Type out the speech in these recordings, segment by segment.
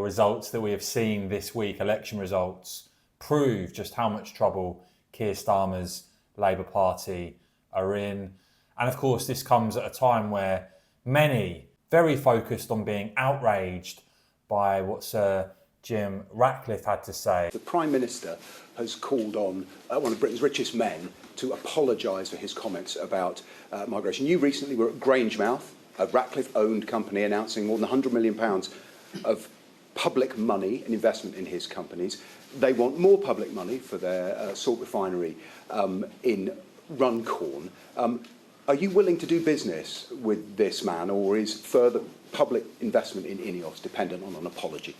Results that we have seen this week, election results, prove just how much trouble Keir Starmer's Labour Party are in. And of course, this comes at a time where many very focused on being outraged by what Sir Jim Ratcliffe had to say. The Prime Minister has called on one of Britain's richest men to apologise for his comments about migration. You recently were at Grangemouth, a Ratcliffe-owned company, announcing more than £100 million of public money and investment in his companies. They want more public money for their salt refinery in Runcorn. Are you willing to do business with this man, or is further public investment in INEOS dependent on an apology?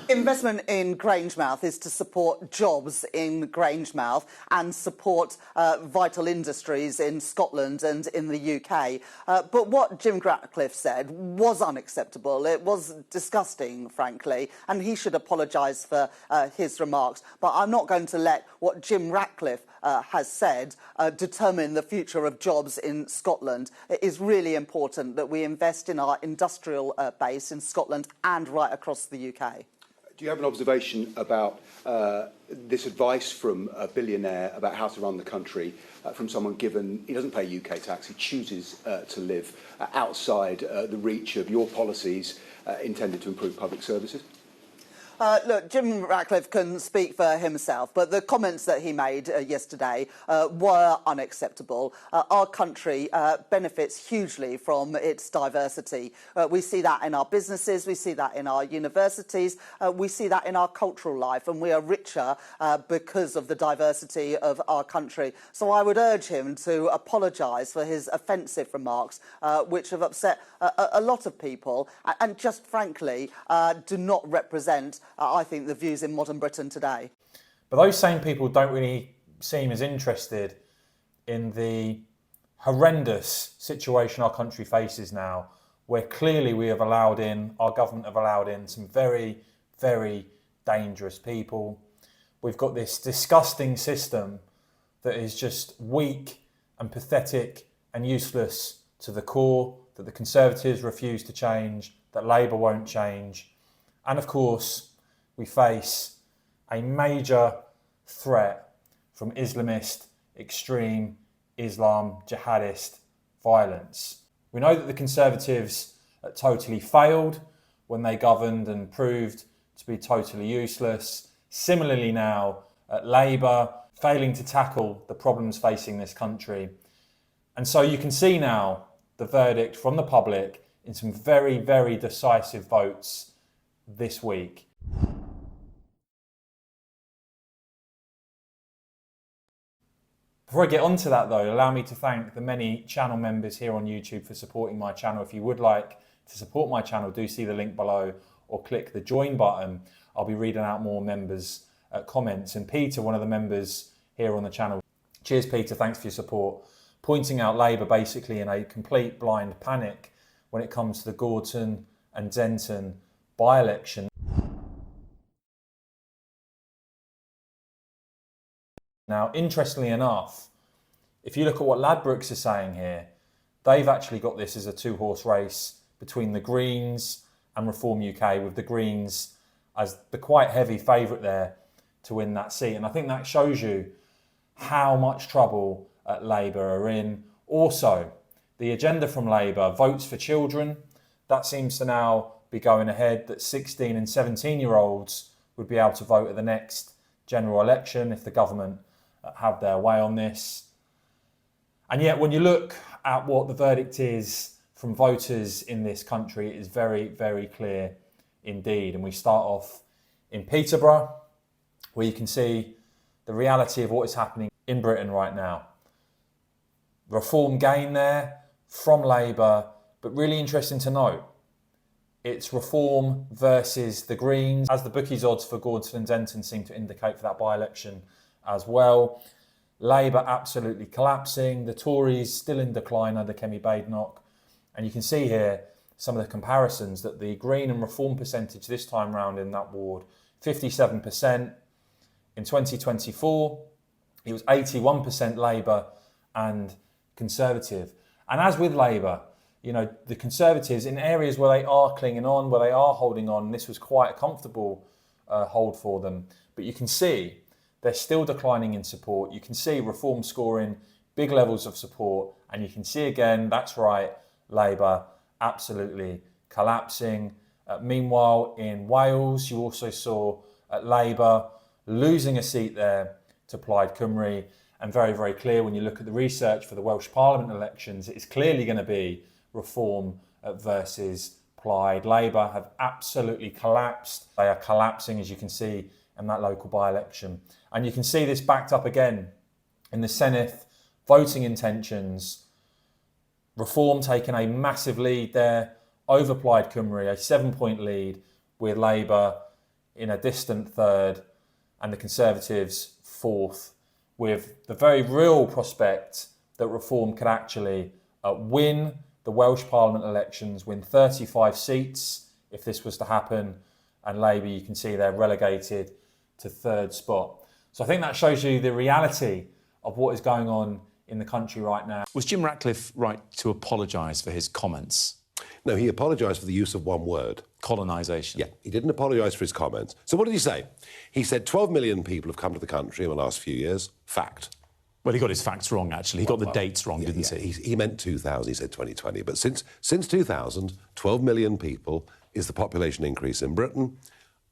Investment in Grangemouth is to support jobs in Grangemouth and support vital industries in Scotland and in the UK. But what Jim Ratcliffe said was unacceptable. It was disgusting, frankly, and he should apologise for his remarks. But I'm not going to let what Jim Ratcliffe has said determine the future of jobs in Scotland. It is really important that we invest in our industrial base in Scotland and right across the UK. Do you have an observation about this advice from a billionaire about how to run the country, from someone given he doesn't pay UK tax, he chooses to live outside the reach of your policies intended to improve public services? Look, Jim Ratcliffe can speak for himself, but the comments that he made yesterday were unacceptable. Our country benefits hugely from its diversity. We see that in our businesses, we see that in our universities, we see that in our cultural life, and we are richer because of the diversity of our country. So I would urge him to apologise for his offensive remarks, which have upset a lot of people, and just frankly do not represent I think, the views in modern Britain today. But those same people don't really seem as interested in the horrendous situation our country faces now, where clearly our government have allowed in some very, very dangerous people. We've got this disgusting system that is just weak and pathetic and useless to the core, that the Conservatives refuse to change, that Labour won't change. And of course, we face a major threat from Islamist, extreme Islam, jihadist violence. We know that the Conservatives totally failed when they governed and proved to be totally useless. Similarly now, Labour failing to tackle the problems facing this country. And so you can see now the verdict from the public in some very, very decisive votes this week. Before I get onto that though, allow me to thank the many channel members here on YouTube for supporting my channel. If you would like to support my channel, do see the link below or click the join button. I'll be reading out more members' comments. And Peter, one of the members here on the channel, cheers Peter, thanks for your support, pointing out Labour basically in a complete blind panic when it comes to the Gorton and Denton by-election. Now, interestingly enough, if you look at what Ladbrokes are saying here, they've actually got this as a two-horse race between the Greens and Reform UK, with the Greens as the quite heavy favourite there to win that seat. And I think that shows you how much trouble Labour are in. Also, the agenda from Labour, votes for children, that seems to now be going ahead, that 16 and 17-year-olds would be able to vote at the next general election if the government have their way on this. And yet when you look at what the verdict is from voters in this country, it is very, very clear indeed. And we start off in Peterborough, where you can see the reality of what is happening in Britain right now. Reform gain there from Labour, but really interesting to note, it's Reform versus the Greens, as the bookies odds for Gorton and Denton seem to indicate for that by-election as well. Labour absolutely collapsing, the Tories still in decline under Kemi Badenoch. And you can see here some of the comparisons that the Green and Reform percentage this time round in that ward, 57%. In 2024, it was 81% Labour and Conservative. And as with Labour, you know, the Conservatives in areas where they are clinging on, where they are holding on, this was quite a comfortable hold for them. But you can see they're still declining in support. You can see Reform scoring big levels of support. And you can see again, that's right, Labour absolutely collapsing. Meanwhile, in Wales, you also saw Labour losing a seat there to Plaid Cymru. And very, very clear when you look at the research for the Welsh Parliament elections, it's clearly going to be Reform versus Plaid. Labour have absolutely collapsed. They are collapsing, as you can see, in that local by-election. And you can see this backed up again in the Senedd voting intentions. Reform taking a massive lead there over Plaid Cymru, a 7-point lead, with Labour in a distant third and the Conservatives fourth, with the very real prospect that Reform could actually win the Welsh Parliament elections, win 35 seats if this was to happen, and Labour, you can see they're relegated to third spot. So I think that shows you the reality of what is going on in the country right now. Was Jim Ratcliffe right to apologise for his comments? No, he apologised for the use of one word. Colonisation. Yeah, he didn't apologise for his comments. So what did he say? He said 12 million people have come to the country in the last few years. Fact. Well, he got his facts wrong, actually. He got the dates wrong, didn't he? He meant 2000, he said 2020. But since 2000, 12 million people is the population increase in Britain.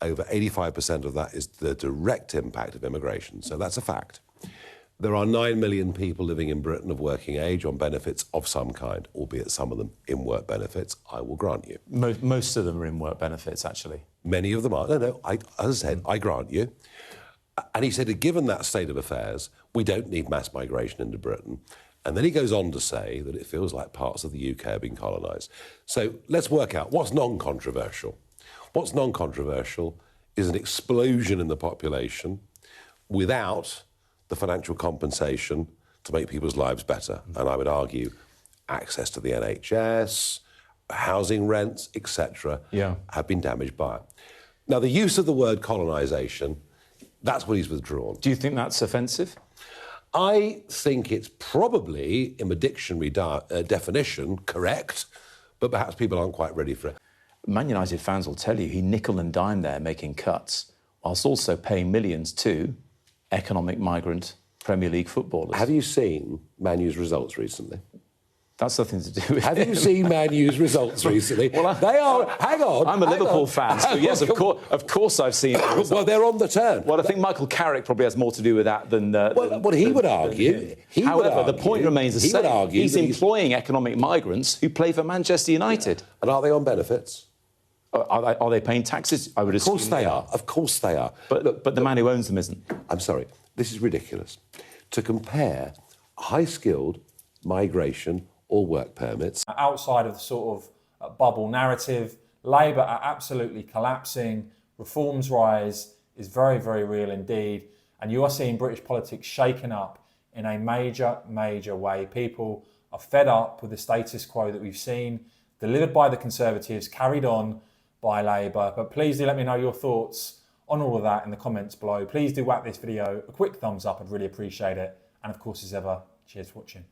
Over 85% of that is the direct impact of immigration. So that's a fact. There are 9 million people living in Britain of working age on benefits of some kind, albeit some of them in work benefits, I will grant you. Most of them are in work benefits, actually. Many of them are. No, as I said, I grant you. And he said, given that state of affairs, we don't need mass migration into Britain. And then he goes on to say that it feels like parts of the UK are being colonised. So let's work out what's non-controversial. What's non-controversial is an explosion in the population without the financial compensation to make people's lives better. And I would argue access to the NHS, housing rents, etc., have been damaged by it. Now, the use of the word colonisation, that's what he's withdrawn. Do you think that's offensive? I think it's probably, in the dictionary definition, correct, but perhaps people aren't quite ready for it. Man United fans will tell you he nickel and dime there making cuts, whilst also paying millions to economic migrant Premier League footballers. Have you seen Man U's results recently? That's nothing to do with Have you seen Man U's results recently? Well, they are... Hang on. I'm a Liverpool fan, so yes, of course I've seen the Well, they're on the turn. Well, I think Michael Carrick probably has more to do than... he would argue... However, the point remains the same. He's employing economic migrants who play for Manchester United. And are they on benefits? Are they paying taxes? I would assume. Of course they are. Of course they are. But the man who owns them isn't. I'm sorry. This is ridiculous. To compare high-skilled migration or work permits... Outside of the sort of bubble narrative, Labour are absolutely collapsing. Reform's rise is very, very real indeed. And you are seeing British politics shaken up in a major, major way. People are fed up with the status quo that we've seen, delivered by the Conservatives, carried on by Labour. But please do let me know your thoughts on all of that in the comments below. Please do whack this video a quick thumbs up. I'd really appreciate it. And of course, as ever, cheers for watching.